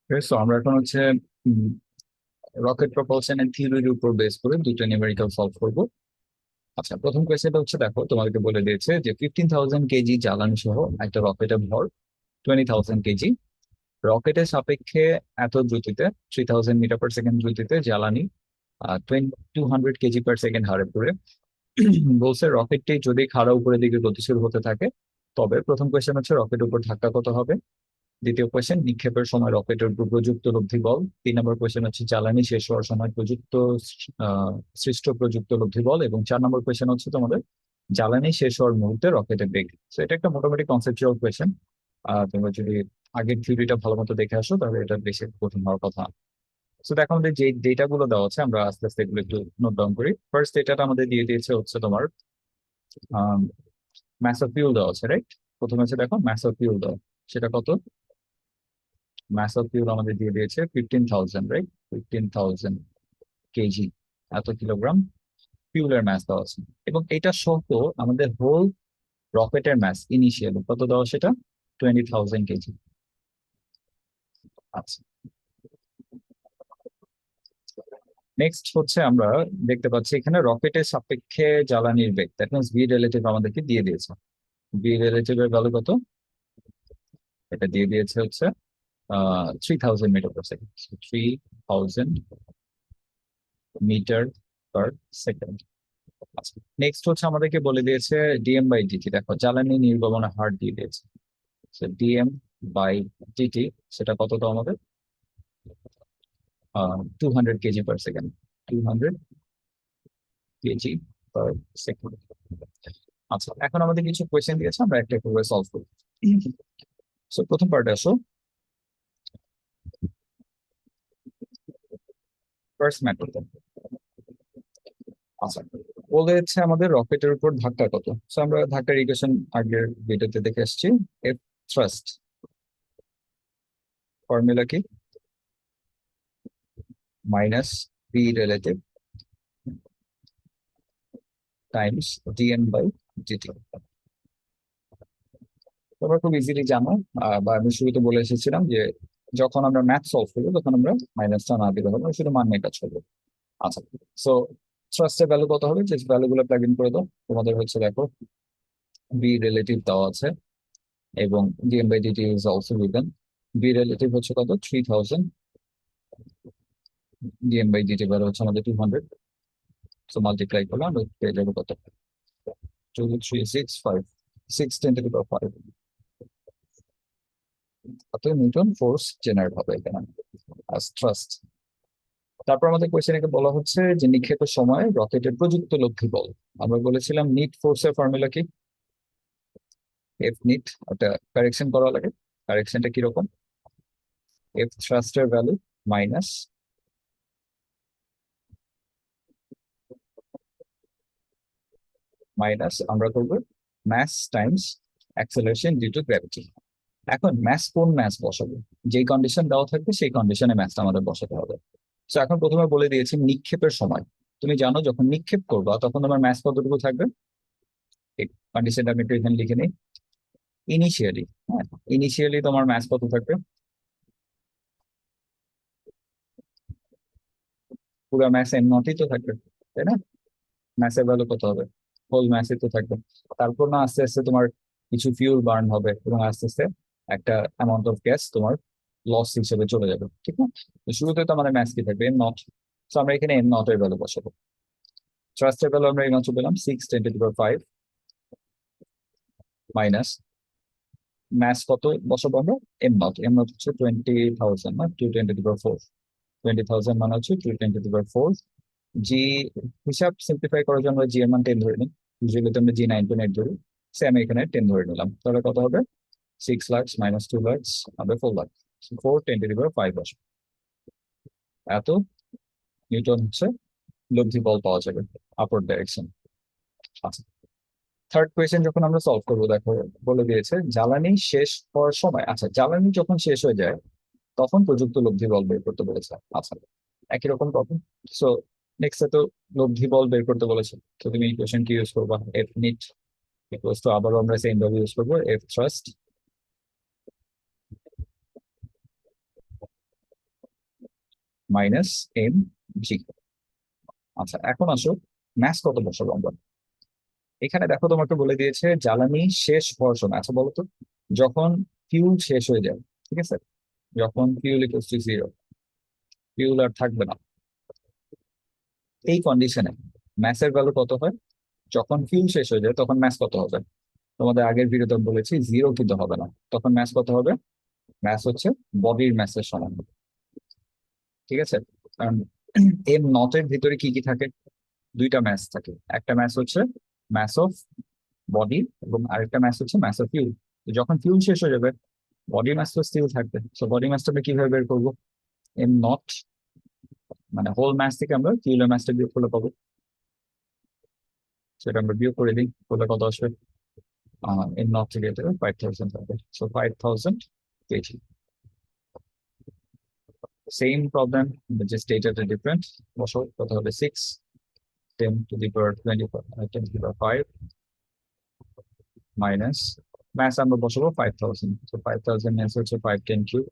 So আমরা এখন হচ্ছে রকেট প্রপালশন এন্ড থিওরির উপর বেস করে দুটো নিউমেরিক্যাল সলভ করব। আচ্ছা, প্রথম কোয়েশ্চেনটা হচ্ছে, দেখো তোমাদেরকে বলে দিয়েছে যে 15,000 কেজি জ্বালানি সহ একটা রকেটের ভর 20,000 কেজি। রকেটের সাপেক্ষে এত দ্রুতিতে 3,000 মিটার পার সেকেন্ড দ্রুতিতে জ্বালানি 200 কেজি পার সেকেন্ড হারে পড়ে বলছে রকেটটি যদি খাড়া উপরের দিকে গতিশীল হতে থাকে তবে প্রথম কোয়েশ্চেন হচ্ছে রকেটের উপর ধাক্কা কত হবে। দ্বিতীয় কোয়েশ্চেন নিক্ষেপের সময় রকেটের উপর প্রযুক্ত লব্ধি বল। 3 নম্বর কোয়েশ্চেন হচ্ছে জ্বালানি শেষ হওয়ার সময় সৃষ্ট প্রযুক্ত লব্ধি বল। এবং 4 নম্বর কোয়েশ্চেন হচ্ছে তোমাদের জ্বালানি শেষ হওয়ার মুহূর্তে রকেটের বেগ। তো এটা একটা মোটামুটি কনসেপচুয়াল কোয়েশ্চেন। তোমরা যদি আগের থিওরিটা ভালো মতো দেখে আসো তাহলে এটা বেশি কঠিন হওয়ার কথা। তো দেখো আমাদের যে ডেটা গুলো দেওয়া আছে আমরা আস্তে আস্তে এগুলো একটু নোট ডাউন করি। ফার্স্ট ডেটাটা আমাদের দিয়ে দিয়েছে হচ্ছে তোমার ম্যাস অফ ফিউল দেওয়া আছে, রাইট? প্রথমে হচ্ছে দেখো ম্যাস অফ ফিউল দেওয়া, সেটা কত? ম্যাস অফ ফিউল আমাদের দিয়ে দিয়েছে 15,000, রাইট? 15,000 কেজি, এত কিলোগ্রাম ফিউলের ম্যাস দেওয়া আছে। এবং এটা সহ আমাদের হোল রকেটের ম্যাস ইনিশিয়ালি কত দেওয়া, সেটা 20,000 কেজি। আচ্ছা, নেক্সট হচ্ছে আমরা দেখতে পাচ্ছি এখানে রকেটের সাপেক্ষে জ্বালানির বেগ, দ্যাট মিনস ভি রিলেটিভ আমাদেরকে দিয়ে দিয়েছে। ভি রিলেটিভ এর ভ্যালু কত? এটা দিয়ে দিয়েছে হচ্ছে 3,000 metre per second. 3,000 metre per second. আচ্ছা, নেক্সট হচ্ছে আমাদেরকে বলে দিয়েছে ডিএম বাই ডিটি। দেখো জ্বালানি নির্গমনের হার দিয়ে দিয়েছে, ডিএম বাই ডিটি সেটা কত তো আমাদের 200 কেজি পার সেকেন্ড। 200 কেজি পার সেকেন্ড। আচ্ছা, এখন আমাদের কিছু কোয়েশ্চেন দিয়েছে, আমরা একটা করে সলভ করি। সো প্রথম পার্টে আসো, ফার্স্ট ম্যাথড। আচ্ছা, বলে যাচ্ছে আমাদের রকেটের উপর ধাক্কা কত। সো আমরা ধাক্কার ইকুয়েশন আগের ভিডিওতে দেখে আসছি। এফ থ্রাস্ট ফর্মুলা কি? Minus B relative times dm by dt. তোমরা খুব ইজিলি জানো, বা আমি শুরুতে বলে এসেছিলাম যে যখন আমরা ম্যাথ সলভ করবো তখন আমরা মাইনাসটা না দিলে হবে, শুধু মান নিয়ে কাজ করবো। আচ্ছা, সো থ্রাস্টের ভ্যালু কত হবে, যে ভ্যালু গুলো প্লাগ ইন করে দাও। তোমাদের হচ্ছে দেখো বি রিলেটিভ দেওয়া আছে এবং dm by dt is also given. B relative হচ্ছে কত? 3,000। ডিএম বাই ডিটি ভ্যালু হচ্ছে আমাদের 200। সো মাল্টিপ্লাই করলে আমরা পেয়ে যাবো কত? 2,365, 6 × 10⁵ কত নিউটন ফোর্স জেনারেট হবে এখানে as thrust। তারপর আমাদের কোয়েশ্চেনে বলা হচ্ছে যে নিক্ষেপের সময় রকেটের প্রযুক্ত লব্ধি বল। আমরা বলেছিলাম নিট ফোর্সের ফর্মুলা কি? F NEET. ওটা কারেকশন করা লাগে। কারেকশনটা কিরকম? এফ থ্রাস্টের ভ্যালু মাইনাস মাইনাস আমরা করবো mass times acceleration due to gravity. এখন ম্যাস কোন ম্যাস বসাবো? যেই কন্ডিশন দেওয়া থাকবে সেই কন্ডিশনে ম্যাথটা আমাদের বসাতে হবে। তো এখন প্রথমে বলে দিয়েছি নিক্ষেপের সময়। তুমি জানো যখন নিক্ষেপ করবা তখন তোমার ম্যাস কতটুকু থাকবে? এই কন্ডিশনটা আমি একটু এখানে লিখে নিই। ইনিশিয়ালি, হ্যাঁ, ইনিশিয়ালি তোমার ম্যাস কত থাকবে? পুরো ম্যাস এম নটই তো থাকবে, তাই না? ম্যাসের ভ্যালু কত হবে? হোল ম্যাসই তো থাকবে। তারপর না আস্তে আস্তে তোমার কিছু ফিউল বার্ন হবে এবং আস্তে আস্তে একটা অ্যামাউন্ট অফ গ্যাস তোমার লস হিসেবে চলে যাবে, ঠিক না? তো শুরুতে তো আমাদের ম্যাস কি থাকবে? Am not. তো আমরা এখানে এম নট এর ভ্যালু বসাবো। থ্রাস্টের ভ্যালু আমরা এইমাত্র পেলাম 6 × 10⁵ মাইনাস ম্যাস কত বসাবো আমরা? Am not. এম নট হচ্ছে 20,000 না 2 × 10⁴। 20,000 মানে হচ্ছে 2 × 10⁴। জি হিসাব সিম্পলিফাই করার জন্য জি এর মান 10 ধরে নিই। ইউজুয়ালি তো আমরা G9.8 ধরি। সেম এখানে 10 ধরে নিলাম, তাহলে কত হবে? 6 লাখ মাইনাস 2 লাখ হবে 4 লাখ। 4 × 10⁵ আসবে। এত নিউটন হচ্ছে লব্ধি বল পাওয়া যাবে আপওয়ার্ড ডাইরেকশন। আচ্ছা, থার্ড কোয়েশ্চেন যখন আমরা সলভ করবো, দেখো বলে দিয়েছে জ্বালানি শেষ হওয়ার সময়। আচ্ছা, জ্বালানি যখন শেষ হয়ে যায় তখন প্রযুক্ত লব্ধি বল বের করতে বলেছে। আচ্ছা, একই রকম প্রবলেম। সো নেক্সট তো লব্ধি বল বের করতে বলেছে। তো তুমি ইকুয়েশন কি ইউজ করবা? এফ নিট ইকুয়ালস টু, আবারও আমরা সেম ভ্যালু ইউজ করবো, F thrust minus M G. আচ্ছা, এখন আসো ম্যাস কত বসাবো আমরা। এখানে দেখো তোমাকে বলে দিয়েছে জ্বালানি শেষ হওয়ার সময়। আচ্ছা বলো তো, যখন ফিউল শেষ হয়ে যায়, ঠিক আছে, যখন fuel equals to zero, fuel আর থাকবে না, এই কন্ডিশনে ম্যাসের ভ্যালু কত হয়? যখন ফিউল শেষ হয়ে যায় তখন ম্যাস কত হবে? তোমাদের আগের ভিডিওতে বলেছি জিরো কিন্তু হবে না, তখন ম্যাস কত হবে? ম্যাস হচ্ছে বডির ম্যাসের সমান, ঠিক আছে। কারণ এম নটের ভিতরে কি কি থাকে? দুইটা ম্যাস থাকে, একটা ম্যাস হচ্ছে ম্যাস অফ বডি এবং আরেকটা ম্যাস হচ্ছে ম্যাস অফ ফিউল। যখন ফিউল শেষ হয়ে যাবে বডি মাস তো স্টিল থাকবে, তো বডি মাসটা আমরা কিভাবে বের করবো? এম নট, মানে হোল মাস থেকে আমরা কিউলার মাসটা বিয়োগ করলে পাবো, সেটা আমরা বিয়োগ করে দিই, করলে কত আসবে? এম নট থেকে এটা 5,000 থাকবে, so 5,000 KG. Same problem, just এইটাতে ডিফারেন্ট। বসো কত হবে? 6 10 to the power 25 10 to the power 5 minus mass আমরা বসাবো 5,000, সো 5,000 ম্যাস হচ্ছে 510 কিউব।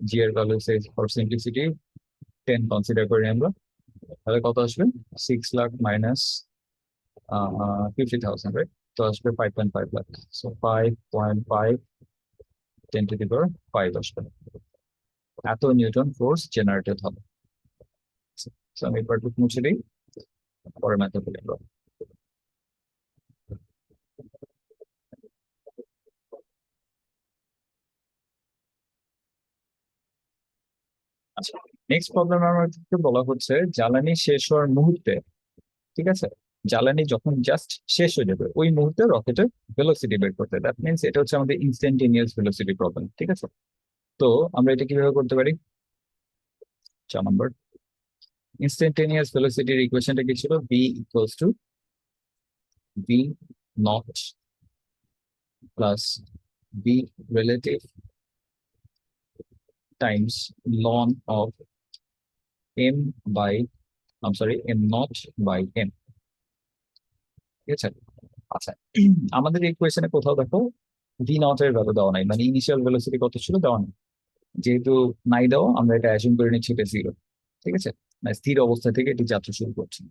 জি এর ভ্যালু ফর সিম্পলিসিটি 10 কনসিডার করি আমরা, তাহলে কত আসবে? 6 লাখ মাইনাস 50,000, রাইট? তো আসবে 5.5 lakh, so 5.5 10 to the power 5 আসবে। এত নিউটন ফোর্স জেনারেটেড হবে। So আমি পার্টুক মুছে দিই, পরের ম্যাথে বলি আমরা। আচ্ছা, নেক্সট প্রবলেম আমাদেরকে বলা হচ্ছে জ্বালানি শেষ হওয়ার মুহূর্তে, ঠিক আছে, জ্বালানি যখন জাস্ট শেষ হয়ে যাবে ওই মুহূর্তে রকেটের ভেলোসিটি বের করতে। দ্যাট মিনস এটা হচ্ছে আমাদের ইনস্ট্যান্টেনিয়াস ভেলোসিটি প্রবলেম, ঠিক আছে। তো আমরা এটা কিভাবে করতে পারি? 4 নম্বর, ইনস্ট্যান্টেনিয়াস ভেলোসিটির ইকুয়েশনটা কি ছিল? V equals to V naught plus V relative times ln of M by, sorry, M naught by M, ঠিক আছে। আচ্ছা, আমাদের এই কোয়েশনে কোথাও দেখো ভি নট এর ভ্যালু দেওয়া নাই, মানে ইনিশিয়াল ভেলোসিটি কত ছিল দেওয়া নেই। যেহেতু নাই দেওয়া, আমরা এটা অ্যাজিউম করে নিচ্ছি এটা জিরো, ঠিক আছে, মানে স্থির অবস্থা থেকে এটি যাত্রা শুরু করছি,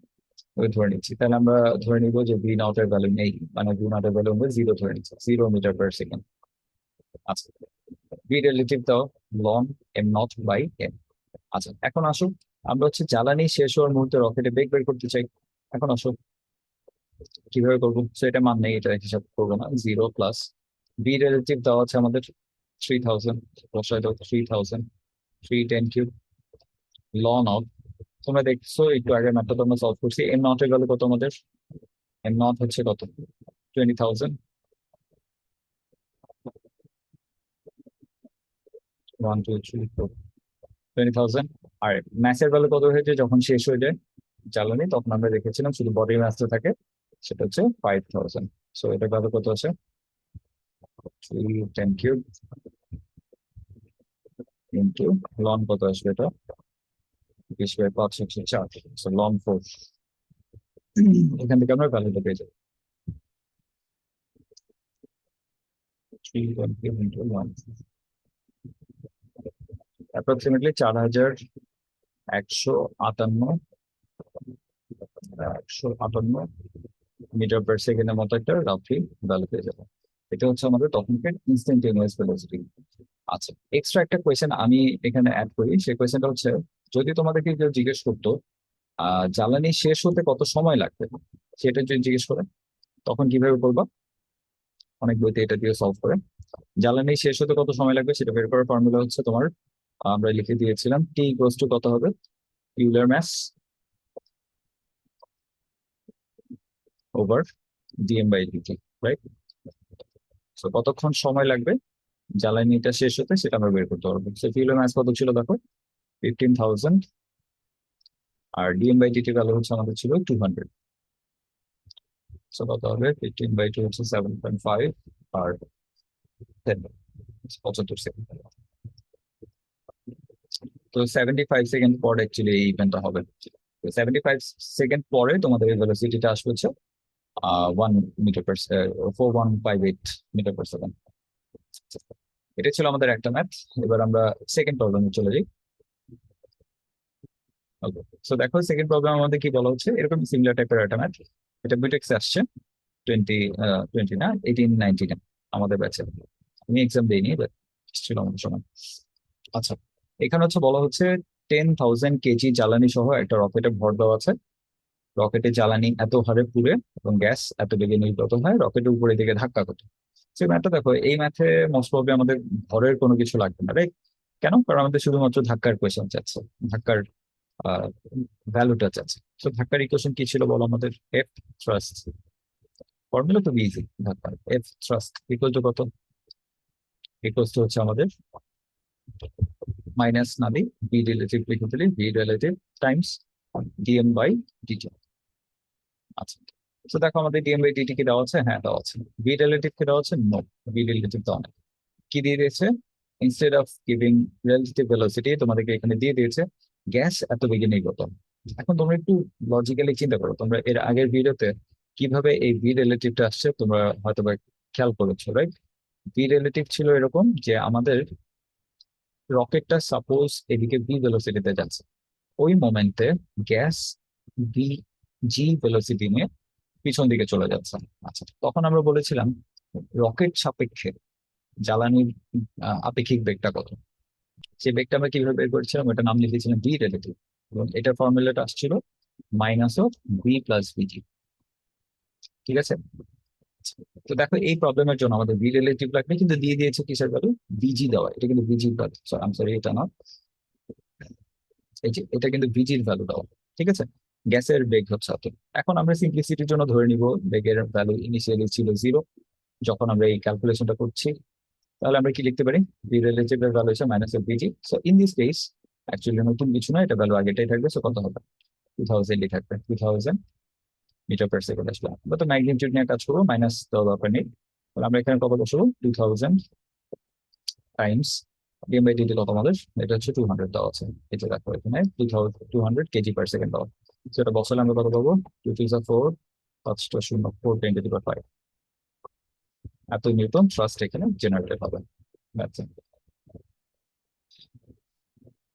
ওই ধরে নিচ্ছি। তাহলে আমরা ধরে নিব যে ভি নট এর ভ্যালু নেই, মানে ভি নট এর ভ্যালু আমরা জিরো ধরে নিচ্ছি, 0 মিটার পার সেকেন্ড। আচ্ছা, ভি রিলেটিভ দাও ln M naught by M. আচ্ছা, এখন আসো, আমরা হচ্ছে জ্বালানি শেষ হওয়ার মুহূর্তে রকেটে বেগ বের করতে চাই। এখন আসো কিভাবে করবো? তো এটা মান নেই, এটা হিসাব করবো না। 0 প্লাস বি রিলেটিভ দেওয়া আছে আমাদের 3,000, বসায় দাও 3,000, 310 কিউব লন অফ, তোমরা দেখছো একটু আগে ম্যাথটা তোমরা সলভ করছি, এম নট এর ভ্যালু কত আমাদের? এম নট হচ্ছে কত? 20,000, 1 2 3 4, 20,000। আর ম্যাসের ভ্যালু কত হয়েছে যখন শেষ হয়ে যায় জ্বালানি? তখন আমরা দেখেছিলাম শুধু বডি ম্যাসটা থাকে, সেটা হচ্ছে 5,000। সো এটা ভ্যালু কত আছে? 310 কিউব ইন্টু লন কত আসবে এটা? 20/5 = 4, সো লন 4। এখান থেকে আমরা ভ্যালুটা পেয়ে যাবো 310 into ln, approximately 4,158, 158 metre per সেকেন্ডের মতো একটা রাফলি ভ্যালু পেয়ে যাবো। এটা হচ্ছে আমাদের তখনকার ইনস্ট্যান্টেনিয়াস ভেলোসিটি। আচ্ছা, এক্সট্রা একটা কোয়েশ্চেন আমি এখানে অ্যাড করি, সেই কোয়েশ্চেনটা হচ্ছে যদি তোমাদেরকে কেউ জিজ্ঞেস করতো জ্বালানি শেষ হতে কত সময় লাগবে, সেটা যদি জিজ্ঞেস করে তখন কিভাবে করবা? অনেক বইতে এটা দিয়ে সলভ করে। জ্বালানি শেষ হতে কত সময় লাগবে সেটা বের করার ফর্মুলা হচ্ছে তোমার, আমরা লিখে দিয়েছিলাম টি ইকুয়ালস টু কত হবে? Euler mass over dm by dt, right? তো কতক্ষণ সময় লাগবে জ্বালানিটা শেষ হতে সেটা আমরা বের করতে পারবো। সো ইউলার ম্যাস কত ছিল দেখো? 15,000, আর ডিএম বাই ডিটি ভ্যালু হচ্ছে আমাদের ছিল 200। সো কত হবে? 15/2 হচ্ছে 7.5, আর 10 75 সেকেন্ড। তো 75 সেকেন্ড পর অ্যাকচুয়ালি এই ইভেন্টটা হবে। তো 75 সেকেন্ড পরে তোমাদের এই ভেলোসিটিটা আসবে হচ্ছে 1 metre per 4158 metre per second. এটা ছিল আমাদের একটা ম্যাথ। এবার আমরা সেকেন্ড প্রবলেমে চলে যাই। ওকে, সো দেখো সেকেন্ড প্রবলেম আমাদের কি বলা হচ্ছে, এরকম সিমিলার টাইপের একটা ম্যাথ। এটা বিটেক্সে আসছে, টোয়েন্টি টোয়েন্টি না 18-19 আমাদের ব্যাচে। আমি এক্সাম দিইনি, বাট ছিল আমাদের সময়। আচ্ছা, এখানে হচ্ছে বলা হচ্ছে 10,000 কেজি জ্বালানি সহ একটা রকেটে ভর দেওয়া আছে। রকেটে জ্বালানি এত হারে পুড়ে এবং গ্যাস এত বেগে নির্গত হয় রকেটের উপরের দিকে ধাক্কা ঘটে। সেই ম্যাথটা দেখো, এই ম্যাথে মোস্ট প্রবলি আমাদের ভরের কোনো কিছু লাগবে না, রাইট? কেন? কারণ আমাদের শুধুমাত্র ধাক্কার কোয়েশ্চেন চাচ্ছে, ধাক্কার ভ্যালুটা চাচ্ছে। তো ধাক্কার ইকুয়েশন কি ছিল বলো আমাদের? এফ থ্রাস্ট, ফর্মুলা তো ইজি। ধাক্কার এফ থ্রাস্ট ইকুয়াল টু কত? ইকুয়াল টু হচ্ছে আমাদের মাইনাস না দিই, বি রিলেটিভ লিখে দিলি, B relative times dm by dt. আচ্ছা, তো দেখো আমাদের ডিএম বাই ডিটি কি দেওয়া আছে? হ্যাঁ দেওয়া আছে। বি রিলেটিভ কি দেওয়া আছে? নো, বি রিলেটিভ দেওয়া নেই। কি দিয়ে দিয়েছে? Instead of giving relative velocity তোমাদেরকে এখানে দিয়ে দিয়েছে গ্যাস এত বেগে নির্গত। এখন তোমরা একটু লজিক্যালি চিন্তা করো, তোমরা এর আগের ভিডিওতে কিভাবে এই বি রিলেটিভটা আসছে তোমরা হয়তো বা খেয়াল করেছো, রাইট? বি রিলেটিভ ছিল এরকম যে আমাদের রকেটটা সাপোজ এদিকে বি ভেলোসিটিতে যাচ্ছে, ওই মোমেন্টে গ্যাস বি জি ভেলোসিটি নিয়ে পিছন দিকে চলে যাচ্ছে। আচ্ছা, তখন আমরা বলেছিলাম রকেট সাপেক্ষে জ্বালানির আপেক্ষিক বেগটা কত। সেই বেগটা আমরা কিভাবে বের করেছিলাম? এটা নাম লিখেছিলাম বি রিলেটিভ, এবং এটার ফর্মুলাটা আসছিল minus of B plus BG. ঠিক আছে? তো দেখো এই প্রবলেমের জন্য আমাদের বি রিলেটিভ লাগবে, কিন্তু দিয়ে দিয়েছে কিসের ভ্যালু? বিজি দেওয়া, এটা কিন্তু বিজির ভ্যালু, আমি সরি এটা না, এই যে এটা কিন্তু বিজির ভ্যালু দেওয়া। ঠিক আছে, গ্যাসের বেগ হচ্ছে অত। এখন আমরা সিম্পলিসিটির জন্য ধরে নিব বেগের ভ্যালু ইনিশিয়ালি ছিল 0 যখন আমরা এই ক্যালকুলেশনটা করছি। তাহলে আমরা কি লিখতে পারি? বি রিলেটিভ এর ভ্যালু হচ্ছে minus of busy. So in this case actually নতুন কিছু না, এটা ভ্যালু আগেটাই থাকবে। সো কত হবে? 2000 থাকবে, 2000 মিটার পার সেকেন্ড আসলে। আমরা তো ম্যাগনিটিউড নিয়ে কাজ করবো, মাইনাস দেওয়া দরকার নেই। তাহলে আমরা এখানে কত বসাবো? 2000 টাইমস ডিএম বাই ডিটি কত আমাদের? এটা হচ্ছে 200 দেওয়া আছে। এই যে দেখো এখানে 200 কেজি পার সেকেন্ড দেওয়া। সেটা বসালে আমরা কত পাবো? 2 4 পাঁচটা শূন্য 4 × 10⁵ এত নিউটন থ্রাস্ট এখানে জেনারেটেড হবে। That's it.